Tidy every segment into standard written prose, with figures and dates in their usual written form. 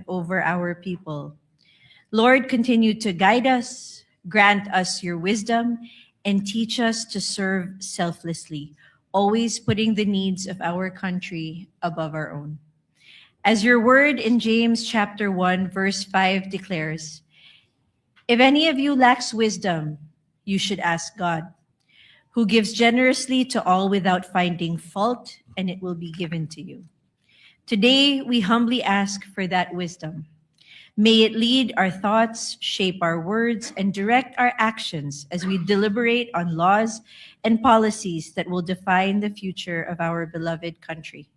over our people. Lord, continue to guide us, grant us your wisdom, and teach us to serve selflessly, always putting the needs of our country above our own. As your word in James chapter 1, verse 5 declares, if any of you lacks wisdom, you should ask God, who gives generously to all without finding fault, and it will be given to you. Today, we humbly ask for that wisdom. May it lead our thoughts, shape our words, and direct our actions as we deliberate on laws and policies that will define the future of our beloved country.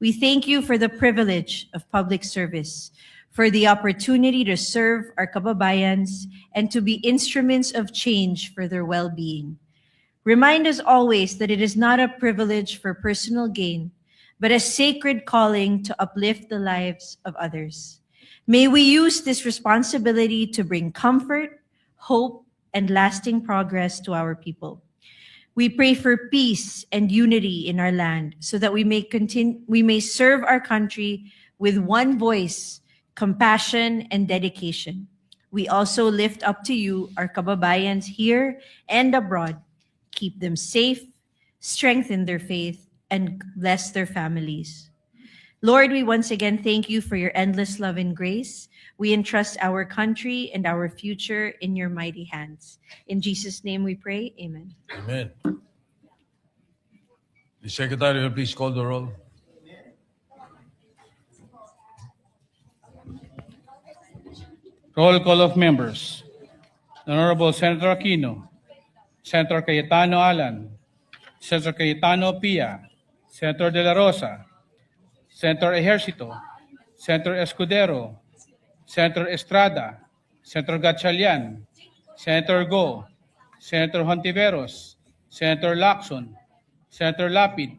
We thank you for the privilege of public service, for the opportunity to serve our kababayans and to be instruments of change for their well-being. Remind us always that it is not a privilege for personal gain, but a sacred calling to uplift the lives of others. May we use this responsibility to bring comfort, hope, and lasting progress to our people. We pray for peace and unity in our land so that we may serve our country with one voice, compassion, and dedication. We also lift up to you our kababayans here and abroad. Keep them safe, strengthen their faith, and bless their families. Lord, we once again thank you for your endless love and grace. We entrust our country and our future in your mighty hands. In Jesus' name we pray, amen. Amen. The Secretary will please call the roll. Roll call of members. Honorable Senator Aquino, Senator Cayetano Alan, Senator Cayetano Pia, Senator De La Rosa, Senator Ejercito, Senator Escudero, Senator Estrada, Senator Gatchalian, Senator Go, Senator Hontiveros, Senator Lacson, Senator Lapid,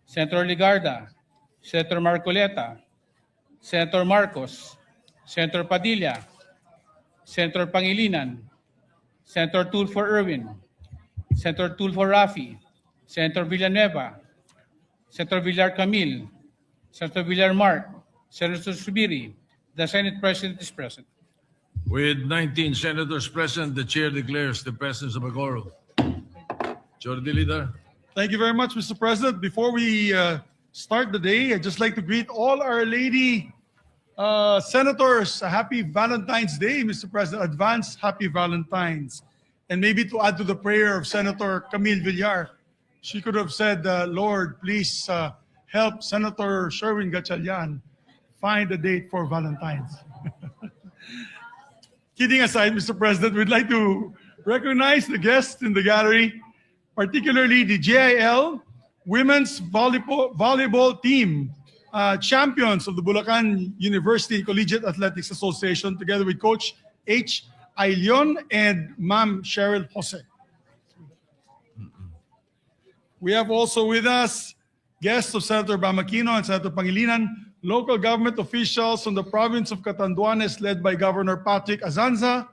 Senator Ligarda, Senator Marcoleta, Senator Marcos, Senator Padilla, Senator Pangilinan, Senator Tulfo Erwin, Senator Tulfo Rafi, Senator Villanueva, Senator Villar Camil, Senator Villar Mark, Senator Subiri. The Senate President is present. With 19 senators present, the chair declares the presence of a quorum. Majority Leader. Thank you very much, Mr. President. Before we start the day, I'd just like to greet all our lady senators. A happy Valentine's Day, Mr. President. Advance happy Valentine's. And maybe to add to the prayer of Senator Camille Villar, she could have said, Lord, please help Senator Sherwin Gatchalian find a date for Valentine's. Kidding aside, Mr. President, we'd like to recognize the guests in the gallery, particularly the JIL Women's Volleyball Team, champions of the Bulacan University Collegiate Athletics Association, together with Coach H. Ailion and Ma'am Cheryl Jose. We have also with us guests of Senator Bamakino and Senator Pangilinan, local government officials from the province of Catanduanes led by Governor Patrick Azanza,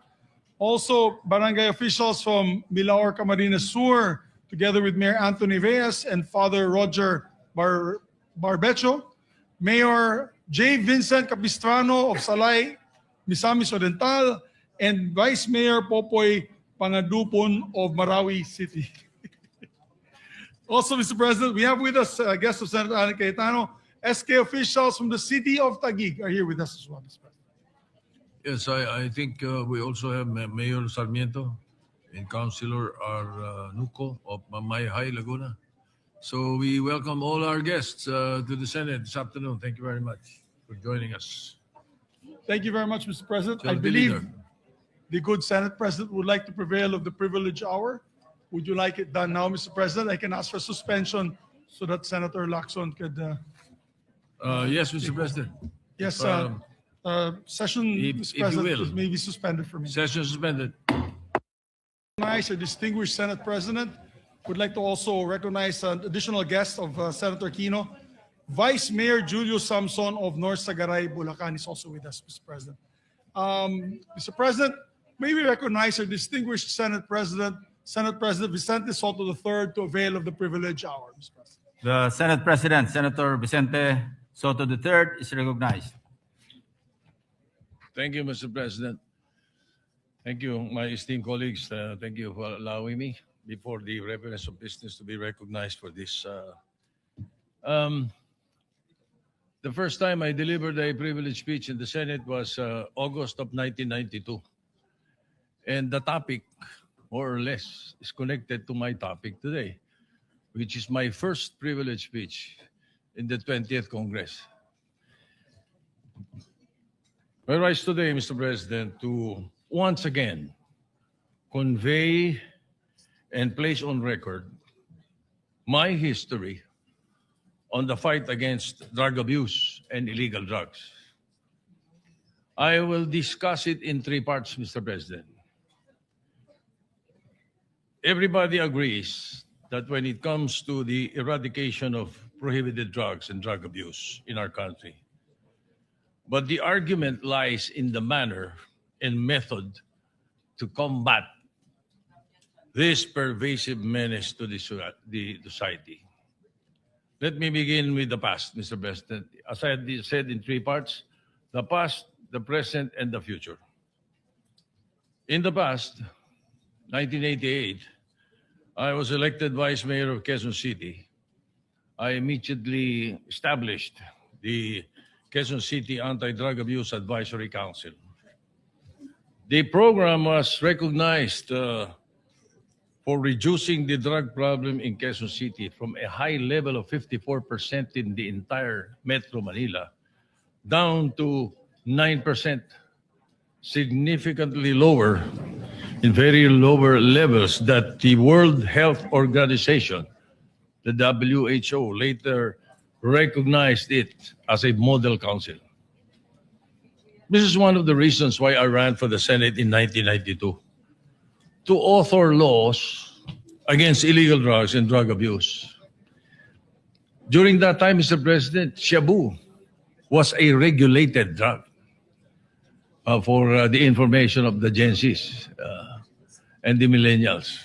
also barangay officials from Milaor, Camarines Sur, together with Mayor Anthony Reyes and Father Roger Barbecho, Mayor J. Vincent Capistrano of Salay, Misamis Oriental, and Vice Mayor Popoy Pangadupon of Marawi City. Also, Mr. President, we have with us guests of Senator Alan Cayetano. SK officials from the city of Taguig are here with us as well, Mr. President. Yes, I think we also have Mayor Sarmiento and Councilor Nuco of Mamay High, Laguna. So we welcome all our guests to the Senate this afternoon. Thank you very much for joining us. Thank you very much, Mr. President. I Majority believe Leader. the good Senate President would like to prevail of the privilege hour. Would you like it done now, Mr. President? I can ask for suspension so that Senator Lacson could... Yes, Mr. President. Yes, session, If Mr. you President, will. may be suspended for me. Session suspended. Recognize a distinguished Senate President. Would like to also recognize an additional guest of Senator Aquino. Vice Mayor Julio Samson of North Sagaray, Bulacan is also with us, Mr. President. Mr. President, may we recognize our distinguished Senate President Vicente Soto III to avail of the privilege hour, Mr. President. The Senate President, Senator Vicente Soto III, is recognized. Thank you, Mr. President. Thank you, my esteemed colleagues. Thank you for allowing me, before the reverence of business, to be recognized for this. The first time I delivered a privileged speech in the Senate was August of 1992. And the topic, more or less, is connected to my topic today, which is my first privileged speech in the 20th Congress. I rise today, Mr. President, to once again convey and place on record my history on the fight against drug abuse and illegal drugs. I will discuss it in three parts, Mr. President. Everybody agrees that when it comes to the eradication of prohibited drugs and drug abuse in our country, but the argument lies in the manner and method to combat this pervasive menace to the society. Let me begin with the past, Mr. President. As I had said in three parts, the past, the present, and the future. In the past, 1988, I was elected Vice Mayor of Quezon City. I immediately established the Quezon City Anti-Drug Abuse Advisory Council. The program was recognized for reducing the drug problem in Quezon City from a high level of 54% in the entire Metro Manila down to 9%, significantly lower, in very lower levels that the World Health Organization, the WHO, later recognized it as a model council. This is one of the reasons why I ran for the Senate in 1992. To author laws against illegal drugs and drug abuse. During that time, Mr. President, Shabu was a regulated drug, for the information of the Gen Zs and the millennials.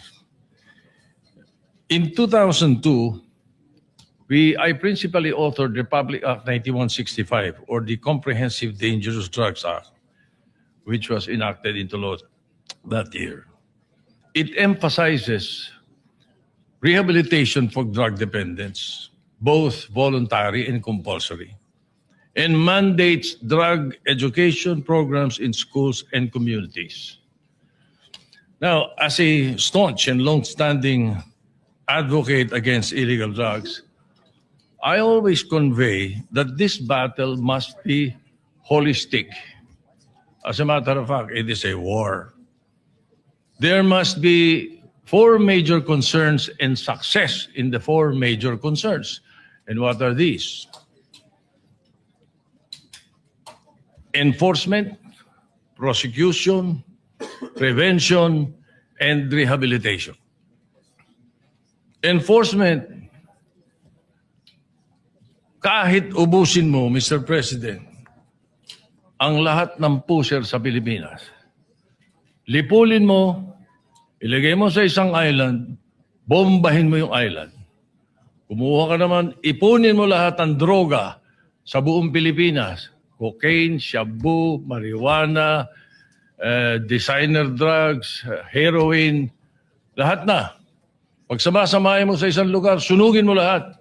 In 2002, I principally authored Republic Act 9165, or the Comprehensive Dangerous Drugs Act, which was enacted into law that year. It emphasizes rehabilitation for drug dependents, both voluntary and compulsory, and mandates drug education programs in schools and communities. Now, as a staunch and long-standing advocate against illegal drugs, I always convey that this battle must be holistic. As a matter of fact, it is a war. There must be four major concerns and success in the four major concerns. And what are these? Enforcement, prosecution, prevention, and rehabilitation. Enforcement, kahit ubusin mo, Mr. President, ang lahat ng pusher sa Pilipinas, lipulin mo, ilagay mo sa isang island, bombahin mo yung island. Kumuha ka naman, ipunin mo lahat ng droga sa buong Pilipinas. Cocaine, shabu, marijuana, designer drugs, heroin, lahat na. Pag samasamahin mo sa isang lugar, sunugin mo lahat.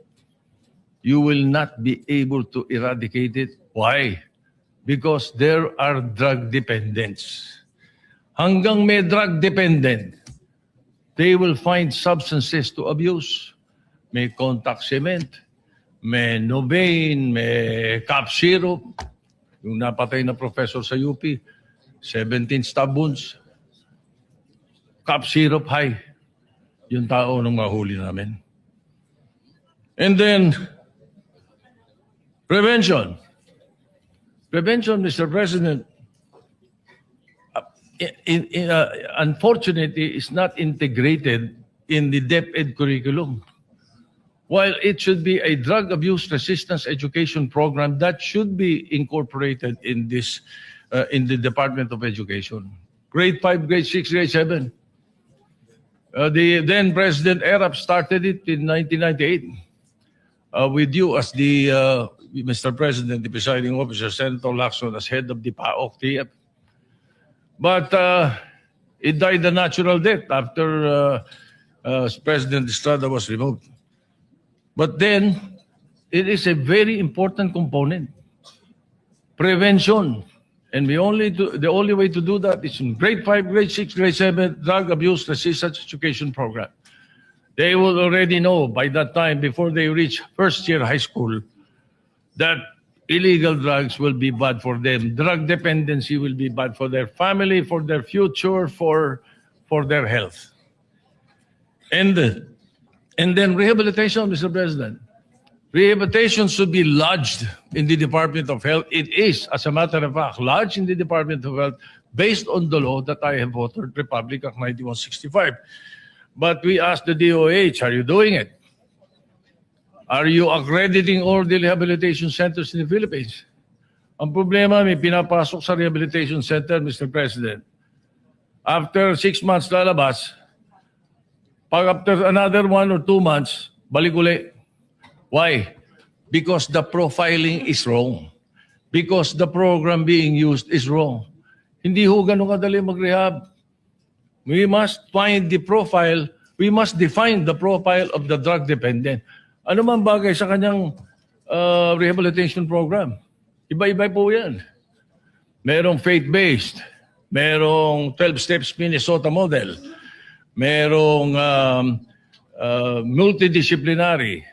You will not be able to eradicate it. Why? Because there are drug dependents. Hanggang may drug dependent, they will find substances to abuse. May contact cement, may Novain, may cough syrup. Yung napatay na professor sa UP, 17 stab wounds. Cough syrup high. Yung tao nung mahuli namin. And then, prevention. Prevention, Mr. President, unfortunately, is not integrated in the DepEd curriculum. While it should be a drug abuse resistance education program that should be incorporated in this, in the Department of Education. Grade 5, grade 6, grade 7. The then President Erap started it in 1998 with you as the Mr. President, the presiding officer, Senator Lacson, as head of the PAOK TF. But it died a natural death after President Estrada was removed. But then, it is a very important component. Prevention. And the only way to do that is in grade 5, grade 6, grade 7, drug abuse resistance education program. They will already know by that time, before they reach first year high school, that illegal drugs will be bad for them. Drug dependency will be bad for their family, for their future, for their health. And then rehabilitation, Mr. President. Rehabilitation should be lodged in the Department of Health. It is, as a matter of fact, lodged in the Department of Health based on the law that I have authored, Republic Act 9165. But we asked the DOH, are you doing it? Are you accrediting all the rehabilitation centers in the Philippines? Ang problema, may pinapasok sa rehabilitation center, Mr. President. After 6 months lalabas, pag after another 1 or 2 months, balik uli. Why? Because the profiling is wrong. Because the program being used is wrong. Hindi ho ganun kadali mag-rehab. We must find the profile, we must define the profile of the drug dependent. Ano man bagay sa kanyang rehabilitation program? Iba-iba po yan. Merong faith-based, merong 12 steps Minnesota model, merong multidisciplinary,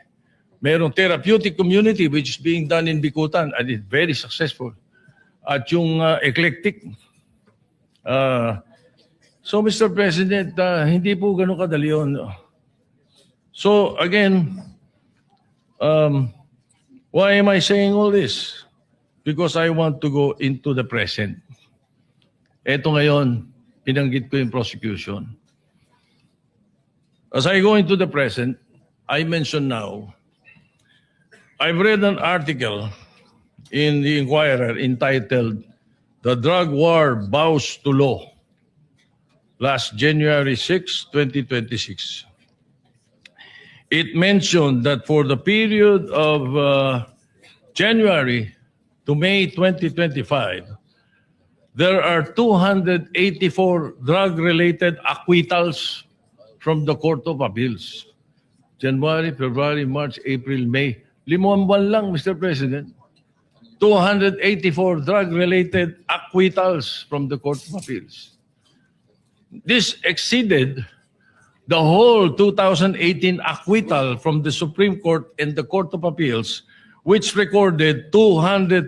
merong therapeutic community which is being done in Bicutan and it's very successful. At yung eclectic. So Mr. President, hindi po ganun kadali yun. So again, why am I saying all this? Because I want to go into the present. Eto ngayon, pinanggit ko yung prosecution. As I go into the present, I mention now, I've read an article in the Inquirer entitled, "The Drug War Bows to Law," last January 6, 2026. It mentioned that for the period of January to May 2025, there are 284 drug-related acquittals from the Court of Appeals. January, February, March, April, May. 5 buwan lang, Mr. President. 284 drug-related acquittals from the Court of Appeals. This exceeded the whole 2018 acquittal from the Supreme Court and the Court of Appeals, which recorded 257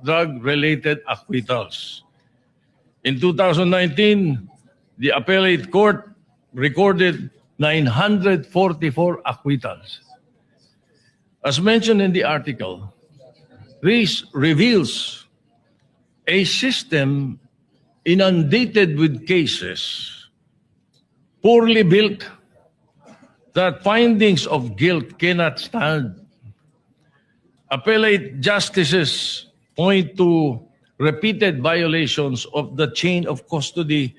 drug-related acquittals. In 2019, the Appellate Court recorded 944 acquittals. As mentioned in the article, this reveals a system inundated with cases, poorly built, that findings of guilt cannot stand. Appellate justices point to repeated violations of the chain of custody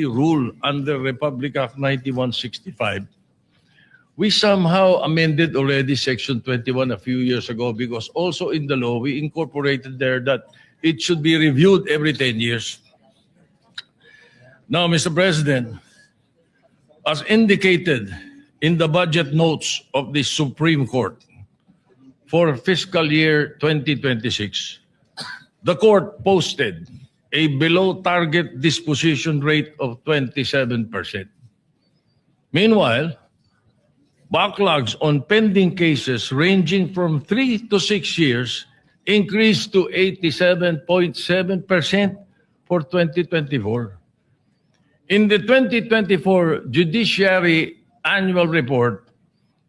rule under Republic Act 9165. We somehow amended already Section 21 a few years ago because also in the law we incorporated there that it should be reviewed every 10 years. Now, Mr. President, as indicated in the budget notes of the Supreme Court for fiscal year 2026, the court posted a below-target disposition rate of 27%. Meanwhile, backlogs on pending cases ranging from 3 to 6 years increased to 87.7% for 2024. In the 2024 Judiciary Annual Report,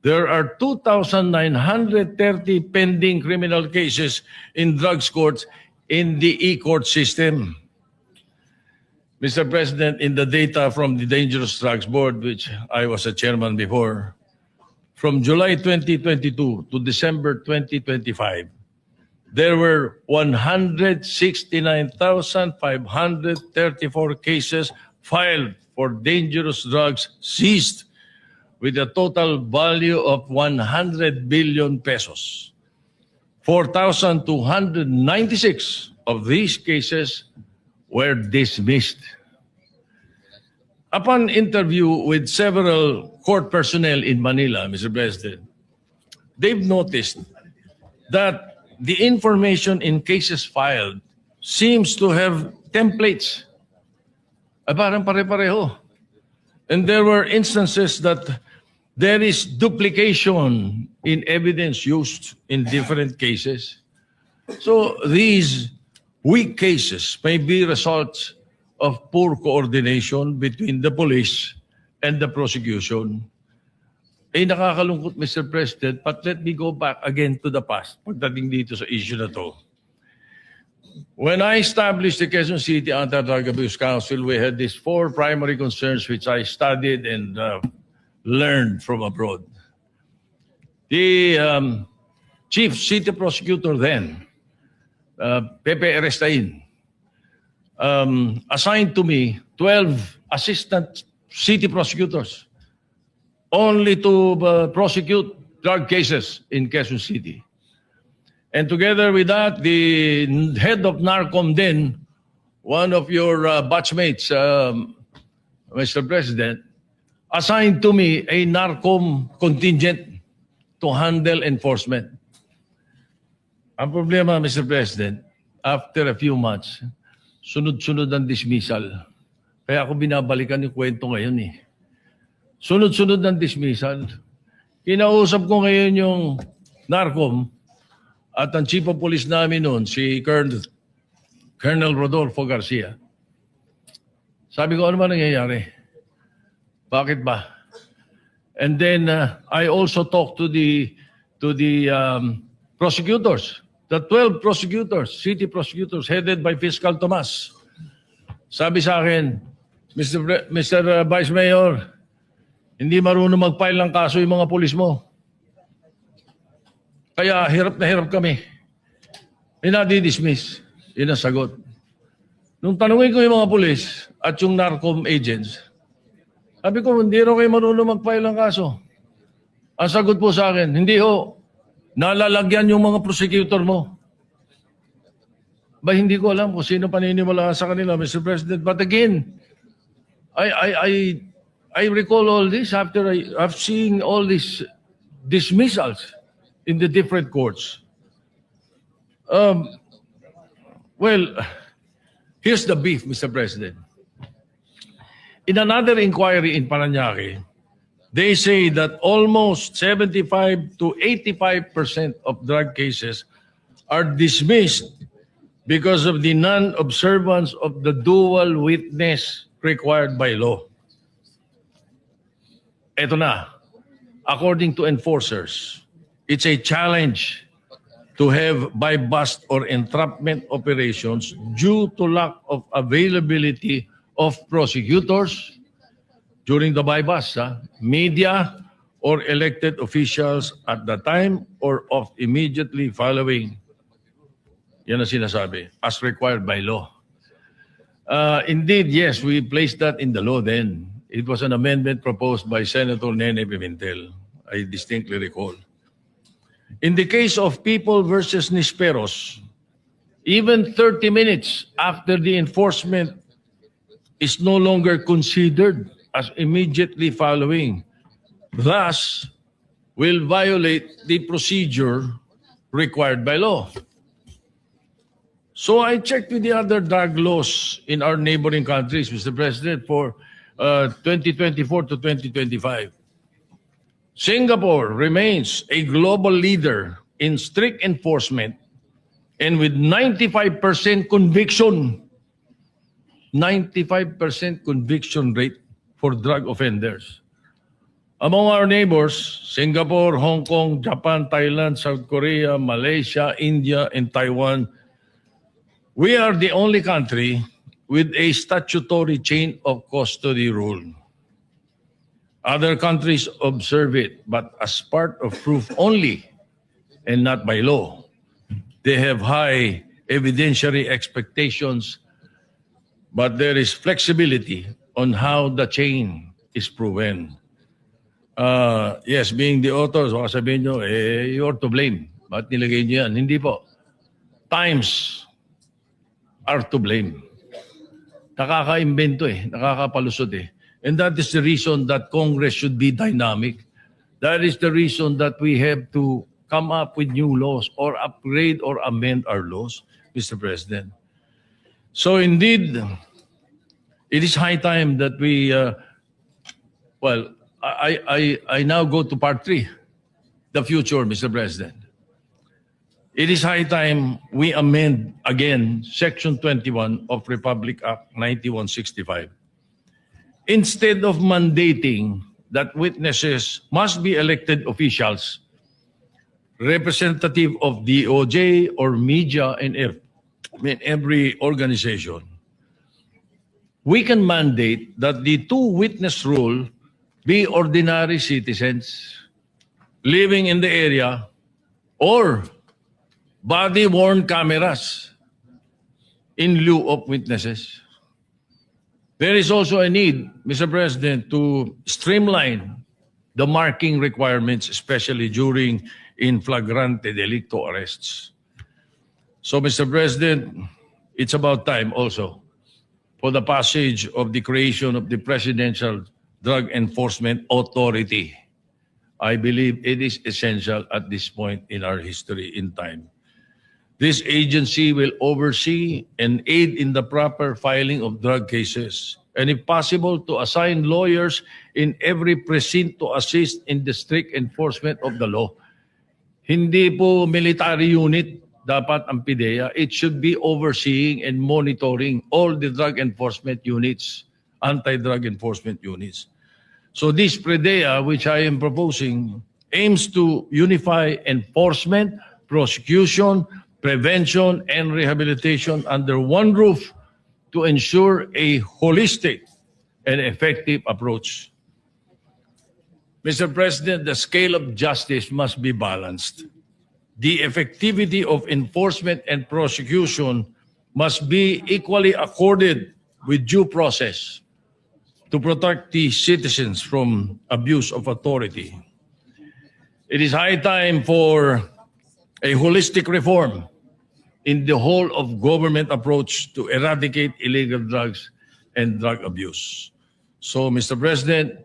there are 2,930 pending criminal cases in drugs courts in the e-court system. Mr. President, in the data from the Dangerous Drugs Board, which I was a chairman before, from July 2022 to December 2025, there were 169,534 cases filed for dangerous drugs seized with a total value of 100 billion pesos. 4,296 of these cases were dismissed. Upon interview with several court personnel in Manila, Mr. President, they've noticed that the information in cases filed seems to have templates. Parang pare-pareho. And there were instances that there is duplication in evidence used in different cases. So these weak cases may be results of poor coordination between the police and the prosecution. Nakakalungkot, Mr. President, but let me go back again to the past pagdating dito sa issue na to. When I established the Quezon City Anti-Drug Abuse Council, we had these 4 primary concerns which I studied and learned from abroad. The chief city prosecutor then, Pepe Erestain, assigned to me 12 assistant city prosecutors only to prosecute drug cases in Quezon City. And together with that, the head of NARCOM then, one of your batchmates, Mr. President, assigned to me a NARCOM contingent to handle enforcement. Ang problema, Mr. President, after a few months, sunod-sunod ang dismissal. Kaya ako binabalikan yung kwento ngayon eh. Sunod-sunod ang dismissal. Kinausap ko ngayon yung NARCOM at ang chief of police namin noon, si Colonel Rodolfo Garcia. Sabi ko, ano ba nangyayari? Bakit ba? And then I also talked to the prosecutors, the 12 prosecutors, city prosecutors headed by Fiscal Tomas. Sabi sa akin, Mr. Vice Mayor, hindi marunong mag-file ng kaso yung mga pulis mo. Kaya hirap na hirap kami. Inadi-dismiss. Yun ang sagot. Nung tanungin ko yung mga pulis at yung NARCOM agents, sabi ko, hindi rin kayo marunong mag-file ng kaso. Ang sagot po sa akin, hindi ho, nalalagyan yung mga prosecutor mo. Ba, hindi ko alam kung sino paniniwala sa kanila, Mr. President. But again, I recall all this after I've seen all these dismissals in the different courts. Well, here's the beef, Mr. President. In another inquiry in Parañaque, they say that almost 75 to 85% of drug cases are dismissed because of the non-observance of the dual witness required by law. Ito na, according to enforcers, it's a challenge to have buy-bust or entrapment operations due to lack of availability of prosecutors during the buy-bust, media, or elected officials at the time or of immediately following. Yan ang sinasabi, as required by law. Indeed, yes, we placed that in the law then. It was an amendment proposed by Senator Nene Pimentel. I distinctly recall. In the case of People versus Nisperos, even 30 minutes after the enforcement is no longer considered as immediately following. Thus, will violate the procedure required by law. So I checked with the other drug laws in our neighboring countries, Mr. President, for 2024 to 2025. Singapore remains a global leader in strict enforcement and with 95% conviction. 95% conviction rate for drug offenders. Among our neighbors, Singapore, Hong Kong, Japan, Thailand, South Korea, Malaysia, India, and Taiwan, we are the only country with a statutory chain of custody rule. Other countries observe it, but as part of proof only and not by law. They have high evidentiary expectations, but there is flexibility on how the chain is proven. Yes, being the author, so sabihin nyo, you're to blame. Ba't nilagay nyo yan? Hindi po. Times are to blame. Nakaka-imbento nakakapalusot And that is the reason that Congress should be dynamic. That is the reason that we have to come up with new laws or upgrade or amend our laws, Mr. President. So indeed, it is high time that we, I now go to part 3, the future, Mr. President. It is high time we amend again Section 21 of Republic Act 9165. Instead of mandating that witnesses must be elected officials, representative of DOJ or media in every organization, we can mandate that the two-witness rule be ordinary citizens living in the area or body-worn cameras in lieu of witnesses. There is also a need, Mr. President, to streamline the marking requirements, especially during in flagrante delicto arrests. So, Mr. President, it's about time also for the passage of the creation of the Presidential Drug Enforcement Authority. I believe it is essential at this point in our history in time. This agency will oversee and aid in the proper filing of drug cases, and if possible, to assign lawyers in every precinct to assist in the strict enforcement of the law. Hindi po military unit dapat ang PIDEA. It should be overseeing and monitoring all the drug enforcement units, anti-drug enforcement units. So this PIDEA, which I am proposing, aims to unify enforcement, prosecution, prevention, and rehabilitation under one roof to ensure a holistic and effective approach. Mr. President, the scale of justice must be balanced. The effectivity of enforcement and prosecution must be equally accorded with due process to protect the citizens from abuse of authority. It is high time for a holistic reform in the whole of government approach to eradicate illegal drugs and drug abuse. So, Mr. President,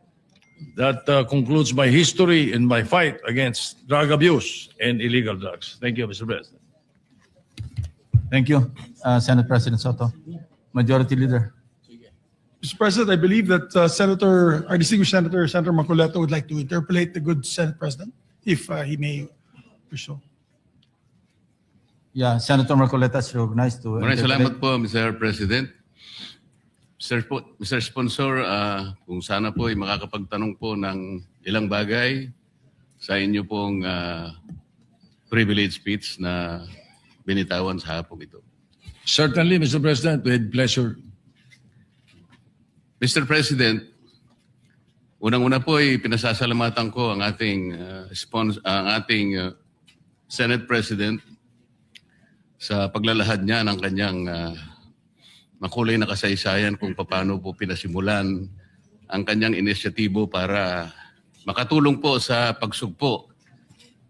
that concludes my history and my fight against drug abuse and illegal drugs. Thank you, Mr. President. Thank you, Senate President Soto. Majority Leader. Mr. President, I believe that our distinguished Senator, Senator Macoleto, would like to interpolate the good Senate President, if he may wish so. Yeah, Senator Marcoleta is recognized to Maraming interpolate. salamat po, Mr. President. Mr. Sponsor, kung sana po ay makakapagtanong po ng ilang bagay sa inyo pong privilege speech na binitawan sa hapong ito. Certainly, Mr. President, with pleasure. Mr. President, unang-una po ay pinasasalamatan ko ang ating Senate President sa paglalahad niya ng kanyang makulay na kasaysayan kung paano po pinasimulan ang kanyang inisyatibo para makatulong po sa pagsugpo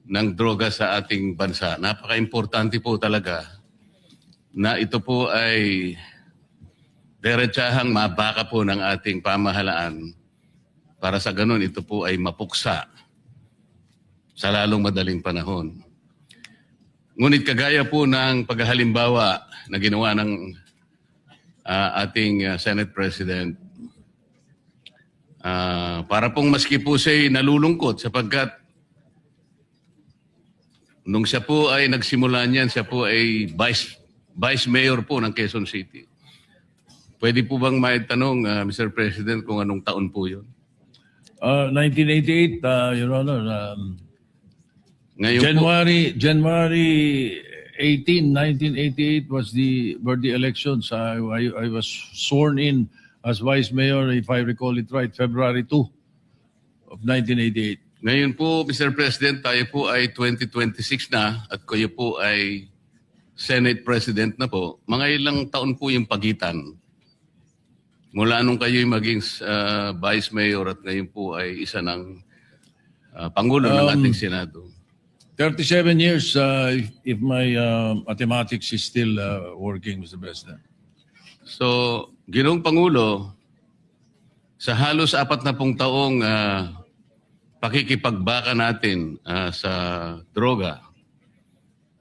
ng droga sa ating bansa. Napaka-importante po talaga na ito po ay diretsahang mabaka po ng ating pamahalaan para sa ganun ito po ay mapuksa sa lalong madaling panahon. Ngunit kagaya po ng paghahalimbawa na ginawa ng ating Senate President, para pong maski po siya'y nalulungkot sapagkat nung siya po ay nagsimula niyan, siya po ay Vice Mayor po ng Quezon City. Pwede po bang maitanong, Mr. President, kung anong taon po yun? 1988, Your Honor, Ngayon January 18, 1988 were the elections. I was sworn in as Vice Mayor, if I recall it right, February 2 of 1988. Ngayon po, Mr. President, tayo po ay 2026 na at kayo po ay Senate President na po. Mga ilang taon po yung pagitan mula nung kayo'y maging Vice Mayor at ngayon po ay isa ng Pangulo ng ating Senado. 37 years, if my mathematics is still working, Mr. President. So, Ginoong Pangulo, sa halos 40 taong pakikipagbaka natin sa droga,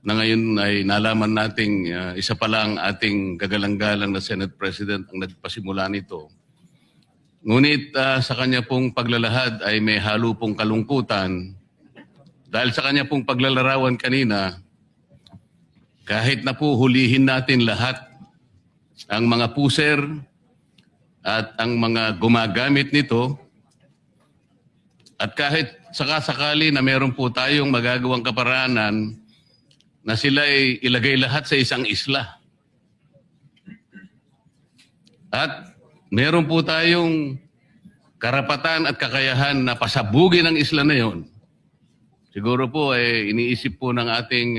na ngayon ay nalaman nating isa pa lang ating kagalang-galang na Senate President ang nagpasimula nito. Ngunit sa kanya pong paglalahad ay may halo pong kalungkutan dahil sa kanya pong paglalarawan kanina, kahit na po hulihin natin lahat ang mga puser at ang mga gumagamit nito, at kahit sakasakali na meron po tayong magagawang kaparaanan na sila ay ilagay lahat sa isang isla. At meron po tayong karapatan at kakayahan na pasabugin ang isla na yon. Siguro po iniisip po ng ating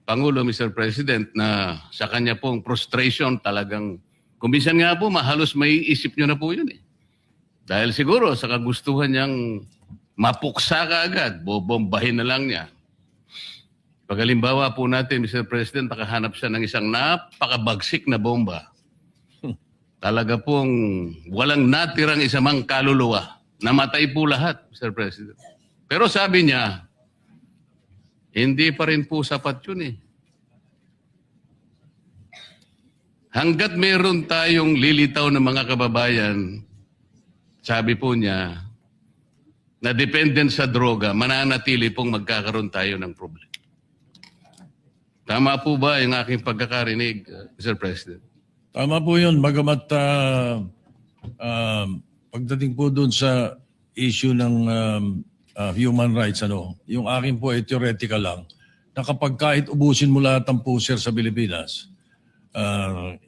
Pangulo, Mr. President, na sa kanya pong frustration talagang, kumbisan nga po, mahalos may isip nyo na po yun eh. Dahil siguro sa kagustuhan niyang mapuksa ka agad, bobombahin na lang niya. Pagalimbawa po natin, Mr. President, nakahanap siya ng isang napakabagsik na bomba. Talaga pong walang natirang isamang kaluluwa. Namatay po lahat, Mr. President. Pero sabi niya, hindi pa rin po sapat yun eh. Hanggat meron tayong lilitaw ng mga kababayan, sabi po niya, na dependent sa droga, mananatili pong magkakaroon tayo ng problema. Tama po ba yung aking pagkakarinig, Mr. President? Tama po yun. Bagamat pagdating po dun sa issue ng human rights, yung akin po ay theoretical lang, na kapag kahit ubusin mo lahat ng puser sa Pilipinas,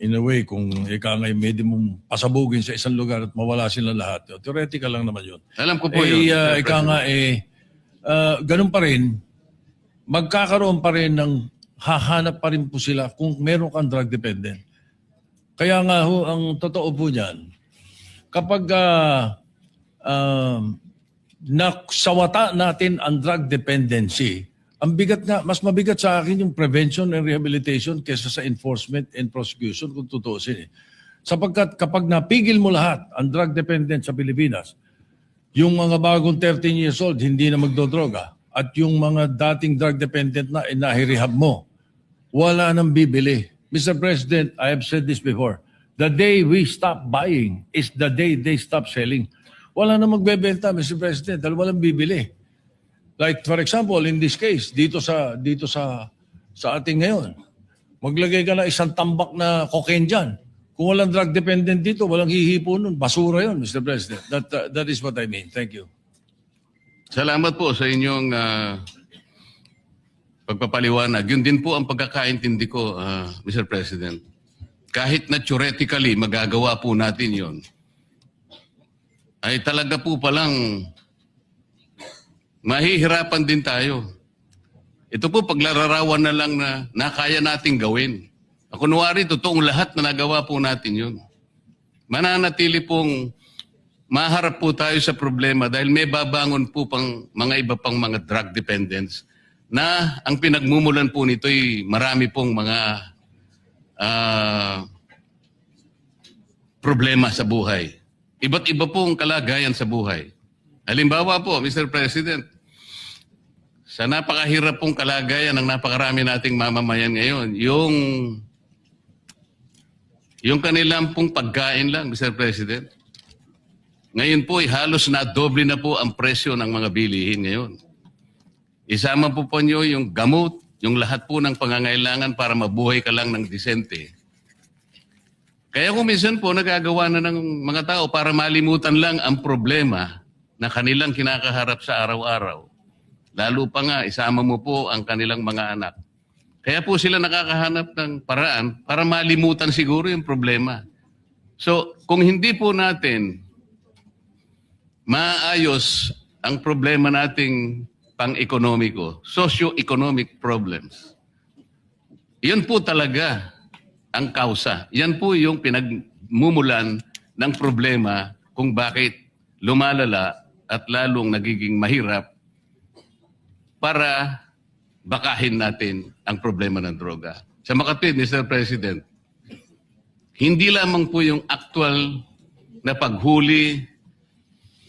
in a way, kung ika ngay medyo mong pasabugin sa isang lugar at mawala sila lahat, theoretical lang naman yun. Alam ko po yun. Mr. Ika nga ganun pa rin, magkakaroon pa rin ng hahanap pa rin po sila kung meron kang drug dependent. Kaya nga ho, ang totoo po niyan, kapag nasawata natin ang drug dependency, ang bigat nga, mas mabigat sa akin yung prevention and rehabilitation kaysa sa enforcement and prosecution kung tutuusin. Sapagkat kapag napigil mo lahat ang drug dependent sa Pilipinas, yung mga bagong 13 years old hindi na magdodroga at yung mga dating drug dependent na inahirehab mo, wala nang bibili. Mr. President, I have said this before. The day we stop buying is the day they stop selling. Wala nang magbebenta, Mr. President, dahil walang bibili. Like for example, in this case, dito sa ating ngayon, maglagay ka na isang tambak na cocaine dyan. Kung walang drug dependent dito, walang hihipo nun. Basura yun, Mr. President. That is what I mean. Thank you. Salamat po sa inyong pagpapaliwanag. Yun din po ang pagkakaintindi ko, Mr. President. Kahit na theoretically magagawa po natin yun, ay talaga po palang mahihirapan din tayo. Ito po paglararawan na lang na kaya nating gawin. Kunwari, totoong lahat na nagawa po natin yun. Mananatili pong maharap po tayo sa problema dahil may babangon po pang mga iba pang mga drug dependents na ang pinagmumulan po nito ay marami pong mga problema sa buhay. Iba't iba pong kalagayan sa buhay. Halimbawa po, Mr. President, sa napakahirap pong kalagayan ng napakarami nating mamamayan ngayon, yung kanilang pong pagkain lang, Mr. President. Ngayon po, halos na doble na po ang presyo ng mga bilihin ngayon. Isama po nyo yung gamot, yung lahat po ng pangangailangan para mabuhay ka lang ng disente. Kaya kung minsan po nagagawa na ng mga tao para malimutan lang ang problema na kanilang kinakaharap sa araw-araw. Lalo pa nga, isama mo po ang kanilang mga anak. Kaya po sila nakakahanap ng paraan para malimutan siguro yung problema. So, kung hindi po natin maayos ang problema nating pang-ekonomiko, socio-economic problems, yan po talaga ang kausa. Yan po yung pinagmumulan ng problema kung bakit lumalala at lalong nagiging mahirap para bakahin natin ang problema ng droga. Sa makatwid, Mr. President, hindi lamang po yung actual na paghuli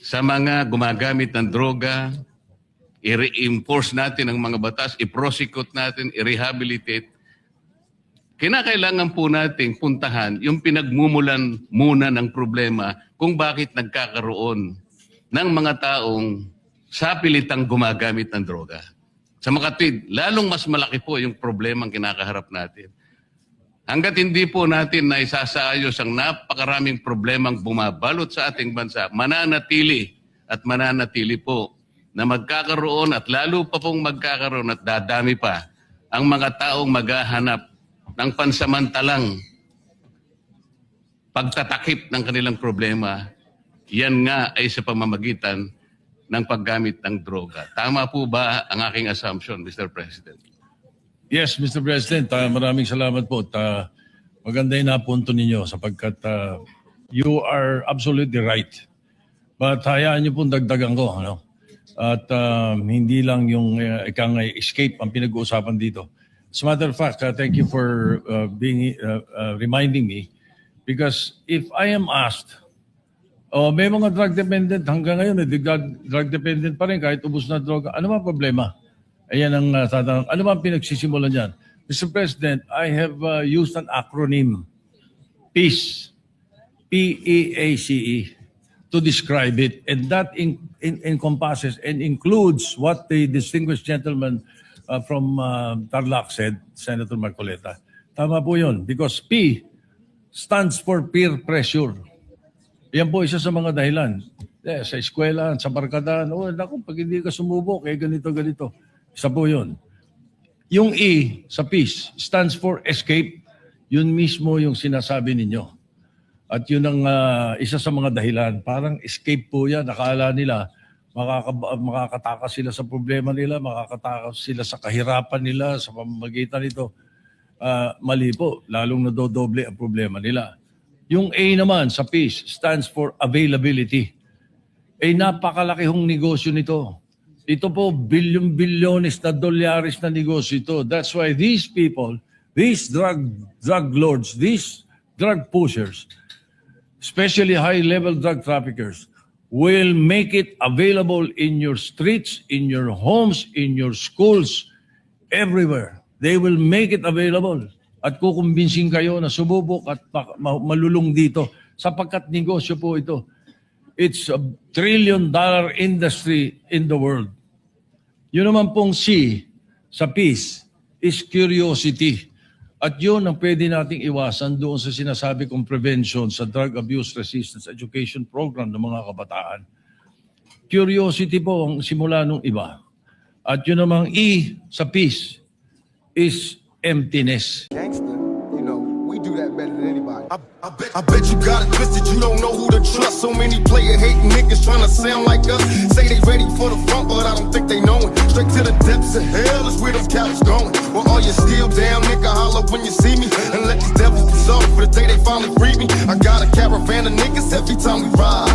sa mga gumagamit ng droga, i-reinforce natin ang mga batas, i-prosecute natin, i-rehabilitate. Kinakailangan po nating puntahan yung pinagmumulan muna ng problema kung bakit nagkakaroon ng mga taong sa pilitang gumagamit ng droga. Sa makatwid, lalong mas malaki po yung problema ang kinakaharap natin. Hanggat hindi po natin na isasaayos ang napakaraming problemang bumabalot sa ating bansa, mananatili po na magkakaroon at lalo pa pong magkakaroon at dadami pa ang mga taong maghahanap ng pansamantalang pagtatakip ng kanilang problema. Yan nga ay sa pamamagitan ng paggamit ng droga. Tama po ba ang aking assumption, Mr. President? Yes, Mr. President, maraming salamat po. Maganda yung napunto ninyo sapagkat you are absolutely right. But hayaan niyo pong dagdagan ko. Ano? At hindi lang yung ikang escape ang pinag-uusapan dito. As a matter of fact, thank you for reminding me. Because if I am asked, may mga drug dependent hanggang ngayon, drug dependent pa rin kahit ubos na droga. Ano ba problema? Ayan ang tatanong. Ano ba ang pinagsisimulan dyan? Mr. President, I have used an acronym, PEACE, P-E-A-C-E, to describe it. And that encompasses and includes what the distinguished gentleman from Tarlac said, Senator Marcoleta. Tama po yun. Because P stands for peer pressure. Yan po isa sa mga dahilan. Sa eskwela, sa barkadahan, naku, pag hindi ka sumubok, ganito. Isa po yun. Yung E sa peace stands for escape. Yun mismo yung sinasabi ninyo. At yun ang isa sa mga dahilan. Parang escape po yan. Nakala nila, makakatakas sila sa problema nila, makakatakas sila sa kahirapan nila, sa pamamagitan nito. Mali po. Lalong nadodoble ang problema nila. Yung A naman sa peace stands for availability. Napakalaki hong negosyo nito. Ito po, bilyon-bilyones na dolyares na negosyo ito. That's why these people, these drug lords, these drug pushers, especially high-level drug traffickers, will make it available in your streets, in your homes, in your schools, everywhere. They will make it available. At kukumbinsin kayo na sububok at malulung dito sapagkat negosyo po ito. It's a $1 trillion industry in the world. Yun naman pong C sa peace is curiosity. At yun ang pwede nating iwasan doon sa sinasabi kong prevention sa Drug Abuse Resistance Education Program ng mga kabataan. Curiosity po ang simula nung iba. At yun namang E sa peace is emptiness. Gangster, you know, we do that better than anybody. I bet you got it twisted, you don't know who to trust. So many player hating niggas trying to sound like us. Say they ready for the front, but I don't think they know it. Straight to the depths of hell is where them cowards going. Well, all you still down, nigga, holler when you see me. And let these devils be sorry for the day they finally free me. I got a caravan of niggas every time we ride.